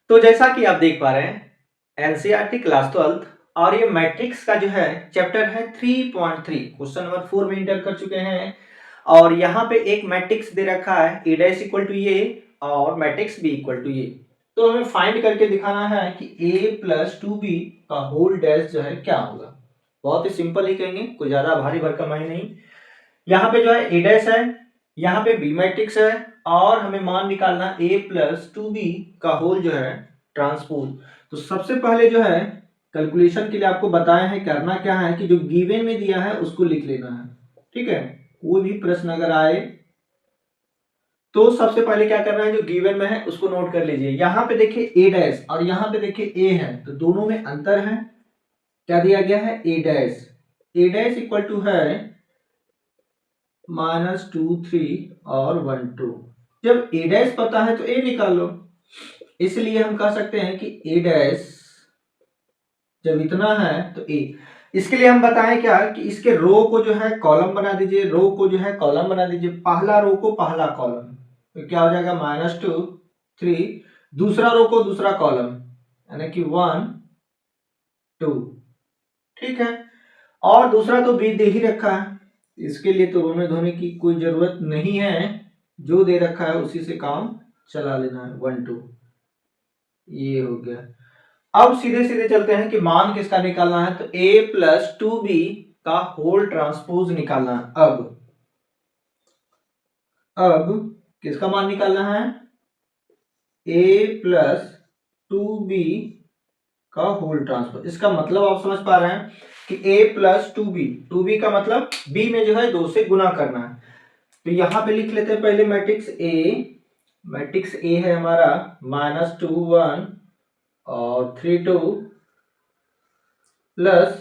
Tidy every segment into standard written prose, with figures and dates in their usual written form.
तो जैसा कि आप देख पा रहे हैं एनसीईआरटी क्लास 12 और ये मैट्रिक्स का जो है चैप्टर है 3.3 क्वेश्चन नंबर 4 में इंटर कर चुके हैं। और यहाँ पे एक मैट्रिक्स दे रखा है ए डैश इक्वल टू ये और मैट्रिक्स बी इक्वल टू ये। तो हमें फाइंड करके दिखाना है कि ए प्लस टू बी का होल डैश जो है क्या होगा। बहुत ही सिंपल ही कहेंगे, कोई ज्यादा भारी भरकम है नहीं। यहाँ पे जो है ए डैश है, यहाँ पे बी मैट्रिक्स है और हमें मान निकालना ए प्लस टू बी का होल जो है ट्रांसपोज। तो सबसे पहले जो है कैलकुलेशन के लिए आपको बताया है करना क्या है कि जो गिवन में दिया है उसको लिख लेना है। ठीक है, कोई भी प्रश्न अगर आए तो सबसे पहले क्या करना है, जो गिवन में है उसको नोट कर लीजिए। यहाँ पे देखिए ए डैश और यहाँ पे देखिए ए है, तो दोनों में अंतर है। क्या दिया गया है, ए डैश इक्वल टू है -2 3 और 1 2। जब ए डैश पता है तो ए निकाल लो, इसलिए हम कह सकते हैं कि ए डैश जब इतना है तो ए। इसके लिए हम बताएं क्या कि इसके रो को जो है कॉलम बना दीजिए, रो को जो है कॉलम बना दीजिए, पहला रो को पहला कॉलम। तो क्या हो जाएगा -2 3, दूसरा रो को दूसरा कॉलम यानी कि 1 2। ठीक है, और दूसरा तो बी दे ही रखा है, इसके लिए तो रोने धोने की कोई जरूरत नहीं है, जो दे रखा है उसी से काम चला लेना है। 1 2 ये हो गया। अब सीधे सीधे चलते हैं कि मान किसका निकालना है, तो a प्लस टू बी का होल ट्रांसपोज निकालना है। अब किसका मान निकालना है, a प्लस टू बी का होल ट्रांसपोज। इसका मतलब आप समझ पा रहे हैं कि a प्लस टू बी का मतलब b में जो है 2 से गुना करना है। तो यहां पे लिख लेते हैं पहले मैट्रिक्स a है हमारा -2 1 और 3 2 प्लस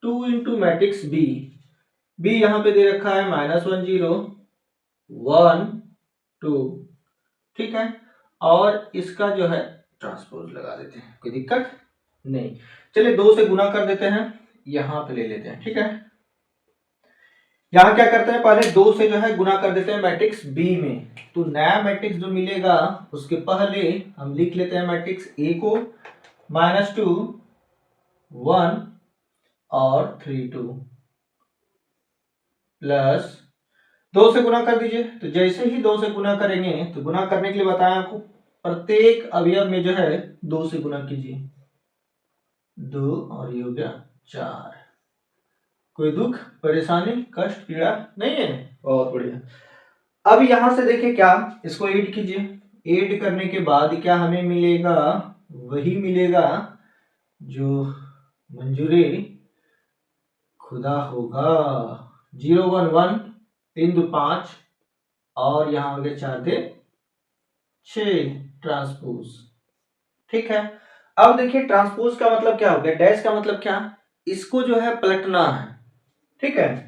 2 इंटू मैट्रिक्स बी यहां पे दे रखा है -1 0 1 2। ठीक है, और इसका जो है ट्रांसपोज लगा देते हैं, कोई दिक्कत नहीं। चलिए 2 से गुना कर देते हैं, यहां पे ले लेते हैं। ठीक है, यहां क्या करते हैं, पहले 2 से जो है गुना कर देते हैं मैट्रिक्स बी में। तो नया मैट्रिक्स जो मिलेगा उसके पहले हम लिख लेते हैं मैट्रिक्स ए को -2 1 और 3 2 प्लस 2 से गुना कर दीजिए। तो जैसे ही 2 से गुना करेंगे तो गुना करने के लिए बताया आपको प्रत्येक अवयव में जो है 2 से गुना कीजिए, 2 और ये हो गया 4। कोई दुख परेशानी कष्ट पीड़ा नहीं है, बहुत बढ़िया। अब यहां से देखिए क्या, इसको ऐड कीजिए, ऐड करने के बाद क्या हमें मिलेगा, वही मिलेगा जो मंजूरी खुदा होगा। 0 1 1 3 2 5 और यहां हो गया 4 दे 6 ट्रांसपोज। ठीक है, अब देखिए ट्रांसपोज का मतलब क्या हो गया, डैश का मतलब क्या, इसको जो है पलटना है। ठीक है,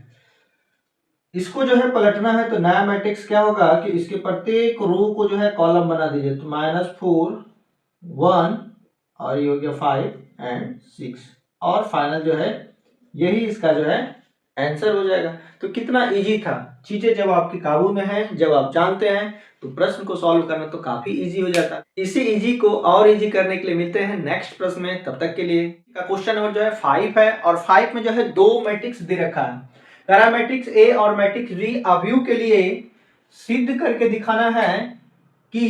इसको जो है पलटना है, तो नया मैट्रिक्स क्या होगा कि इसके प्रत्येक रो को जो है कॉलम बना दीजिए। तो -4 1 और ये हो गया 5 एंड 6 और फाइनल जो है यही इसका जो है आंसर हो जाएगा। तो कितना इजी था, चीजें जब आपके काबू में है, जब आप जानते हैं तो प्रश्न को सॉल्व करना तो काफी इजी हो जाता है। इसी इजी को और इजी करने के लिए मिलते हैं नेक्स्ट प्रश्न में, तब तक के लिए का क्वेश्चन नंबर जो है 5 है और 5 में जो है 2 मैट्रिक्स दे रखा है। मैट्रिक्स ए और मैट्रिक्स बी अवयव के लिए सिद्ध करके दिखाना है कि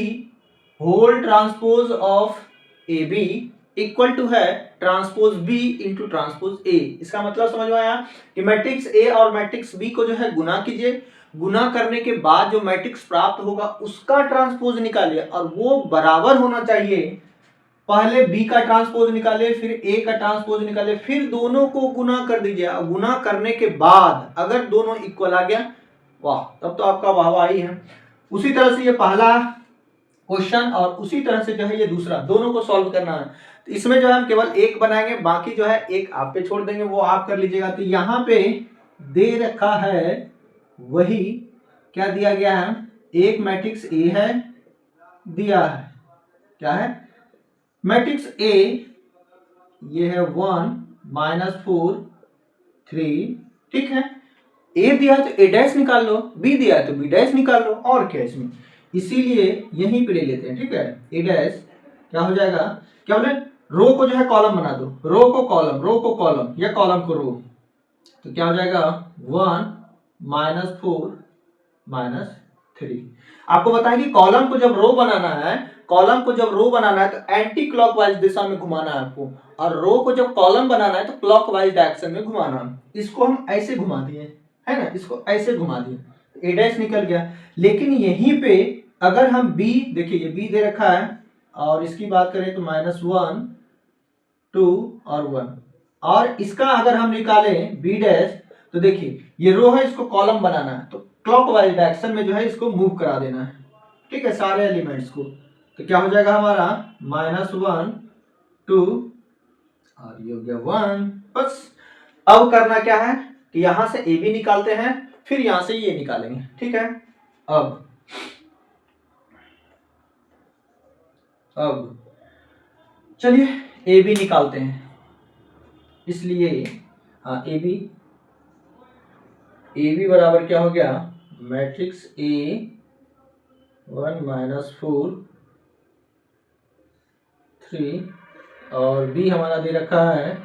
whole transpose of A B equal to है transpose B into transpose A. इसका मतलब समझ में आया कि मैट्रिक्स ए और मैट्रिक्स बी को जो है गुना कीजिए, गुना करने के बाद जो मैट्रिक्स प्राप्त होगा उसका ट्रांसपोज निकालिए और वो बराबर होना चाहिए। पहले बी का ट्रांसपोज निकाले, फिर ए का ट्रांसपोज निकाले, फिर दोनों को गुना कर दीजिए। गुना करने के बाद अगर दोनों इक्वल आ गया, वाह, तब तो आपका वाहवाही है। उसी तरह से ये पहला क्वेश्चन और उसी तरह से जो है ये दूसरा, दोनों को सॉल्व करना है। तो इसमें जो है हम केवल एक बनाएंगे, बाकी जो है एक आप पे छोड़ देंगे, वो आप कर लीजिएगा। तो यहाँ पे दे रखा है वही क्या दिया गया है, एक मैट्रिक्स ए है दिया है, क्या है मैट्रिक्स ए, ये है 1 -4 3। ठीक है, ए दिया है तो ए डैश निकाल लो, बी दिया है तो बी डैश निकाल लो, और क्या इसमें, इसीलिए यहीं पे ले लेते हैं। ठीक है, ए डैश क्या हो जाएगा, क्या बोले, रो को जो है कॉलम बना दो, रो को कॉलम, रो को कॉलम या कॉलम को रो, तो क्या हो जाएगा 1 -4 -3। आपको बताएं कि कॉलम को जब रो बनाना है, कॉलम को जब रो बनाना है तो एंटी क्लॉकवाइज दिशा में घुमाना है आपको, और रो को जब कॉलम बनाना है तो क्लॉकवाइज डायरेक्शन में घुमाना है। इसको हम ऐसे घुमा दिए, है ना, इसको ऐसे घुमा दिए, ए डैश निकल गया। लेकिन यहीं पे अगर हम बी, देखिए ये बी दे रखा है, और इसकी बात करें तो -1 2 और 1, और इसका अगर हम निकालें बी डैश, तो देखिए ये रो है, इसको कॉलम बनाना है तो क्लॉकवाइज डायरेक्शन में जो है इसको मूव करा देना है, ठीक है, सारे एलिमेंट्स को। तो क्या हो जाएगा हमारा -1 2 और ये हो गया 1। बस अब करना क्या है कि यहां से ए बी निकालते हैं, फिर यहां से ये निकालेंगे, ठीक है। अब चलिए ए बी निकालते हैं, इसलिए हाँ ए बी बराबर क्या हो गया, मैट्रिक्स ए 1 -4 3, और बी हमारा दे रखा है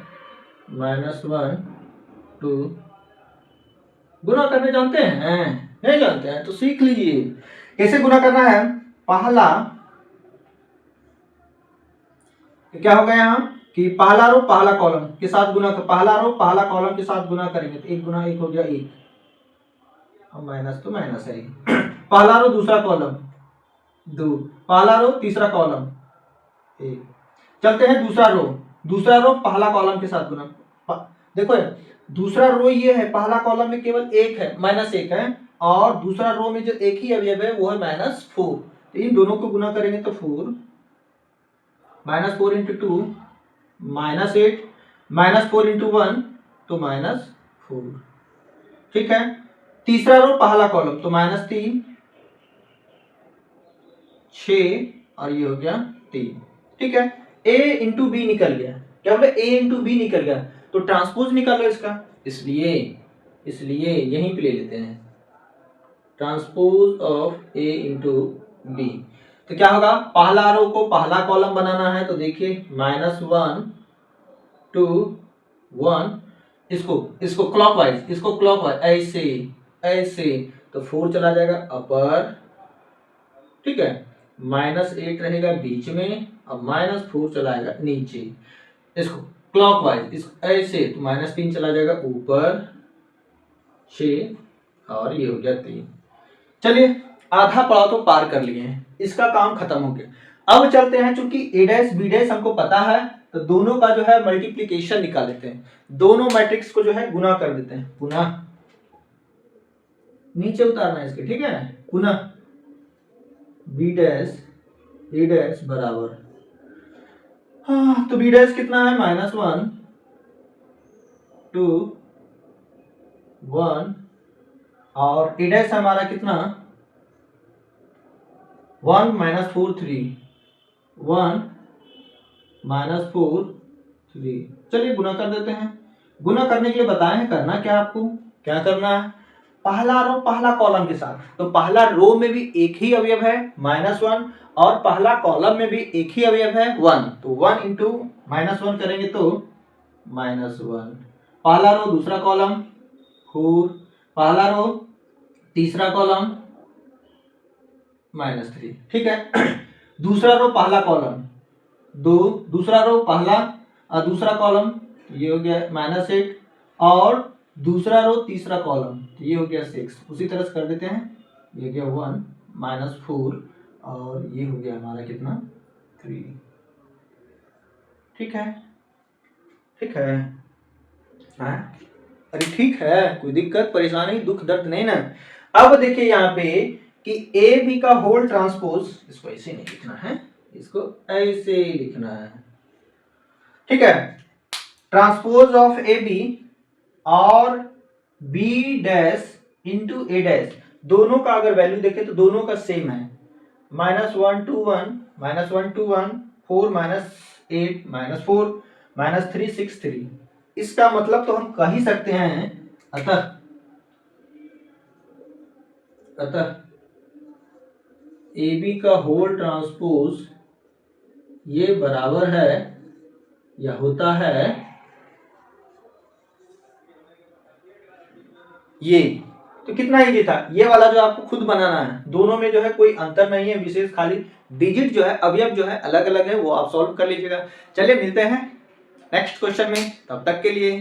-1 2। गुना करने जानते हैं, नहीं जानते हैं तो सीख लीजिए कैसे गुना करना है। पहला क्या होगा यहाँ कि पहला रो पहला कॉलम के साथ गुना कर, पहला रो पहला कॉलम के साथ गुना करेंगे तो 1 गुना 1 हो गया 1, और माइनस तो माइनस है। पहला रो दूसरा कॉलम 2, पहला रो तीसरा कॉलम 1। चलते हैं दूसरा रो पहला कॉलम के साथ गुना। देखो दूसरा रो ये है, पहला कॉलम में केवल 1 है, -1 है, और दूसरा रो में जो एक ही अवयव है वो है -4, तो इन दोनों को गुना करेंगे तो 4 -4 × 2 -8 -4 × 1 तो -4, ठीक है। तीसरा रो पहला कॉलम तो -3 6 और ये हो गया 3, ठीक है। a × b निकल गया, क्या बोले a × b निकल गया, तो ट्रांसपोज निकालो इसका, इसलिए यहीं पे ले लेते हैं ट्रांसपोज ऑफ a × b। तो क्या होगा, पहला रो को पहला कॉलम बनाना है तो देखिए -1 2 1, इसको क्लॉकवाइज ऐसे तो 4 चला जाएगा अपर, ठीक है, -8 रहेगा बीच में और -4 चलाएगा नीचे, इसको क्लॉकवाइज इस ऐसे तो -3 चला जाएगा ऊपर 6 और ये हो गया 3। चलिए आधा पड़ाव तो पार कर लिए हैं, इसका काम खत्म हो गया। अब चलते हैं, चूंकि ए डैश बी डैश हमको पता है तो दोनों का जो है मल्टीप्लीकेशन निकाल लेते हैं, दोनों मैट्रिक्स को जो है गुना कर देते हैं, पुनः नीचे उतारना है इसके, ठीक है, पुनः बी डैश ए डैश बराबर, हाँ तो बी डैश कितना है -1 2 1, और ए डैश हमारा कितना 1 -4 3 1 -4 3। चलिए गुना कर देते हैं। गुना करने के लिए बताए हैं करना क्या, आपको क्या करना है, पहला रो पहला कॉलम के साथ, तो पहला रो में भी एक ही अवयव है -1, और पहला कॉलम में भी एक ही अवयव है 1, तो 1 × -1 करेंगे तो -1। पहला रो दूसरा कॉलम 4, पहला रो तीसरा कॉलम -3, ठीक है। दूसरा रो पहला कॉलम 2, दूसरा रो पहला दूसरा कॉलम ये हो गया -8, और दूसरा रो तीसरा कॉलम ये हो गया 6। उसी तरह से कर देते हैं, ये गया 1 -4 और ये हो गया हमारा कितना 3, ठीक है, ठीक है, हाँ अरे ठीक है, कोई दिक्कत परेशानी दुख दर्द नहीं ना। अब देखिए यहाँ पे कि ए बी का होल ट्रांसपोज, इसको ऐसे नहीं लिखना है, इसको ऐसे लिखना है, ठीक है, ट्रांसपोज ऑफ ए बी और बी डैश इंटू ए डैश, दोनों का अगर वैल्यू देखें तो दोनों का सेम है, -1 2 1 -1 2 1 4 -8 -4 -3 6 3। इसका मतलब तो हम कह ही सकते हैं, अतः ए बी का होल ट्रांसपोज ये बराबर है या होता है ये। तो कितना इजी था ये वाला, जो आपको खुद बनाना है। दोनों में जो है कोई अंतर नहीं है विशेष, खाली डिजिट जो है, अवयव जो है अलग अलग है, वो आप सॉल्व कर लीजिएगा। चलिए मिलते हैं नेक्स्ट क्वेश्चन में, तब तक के लिए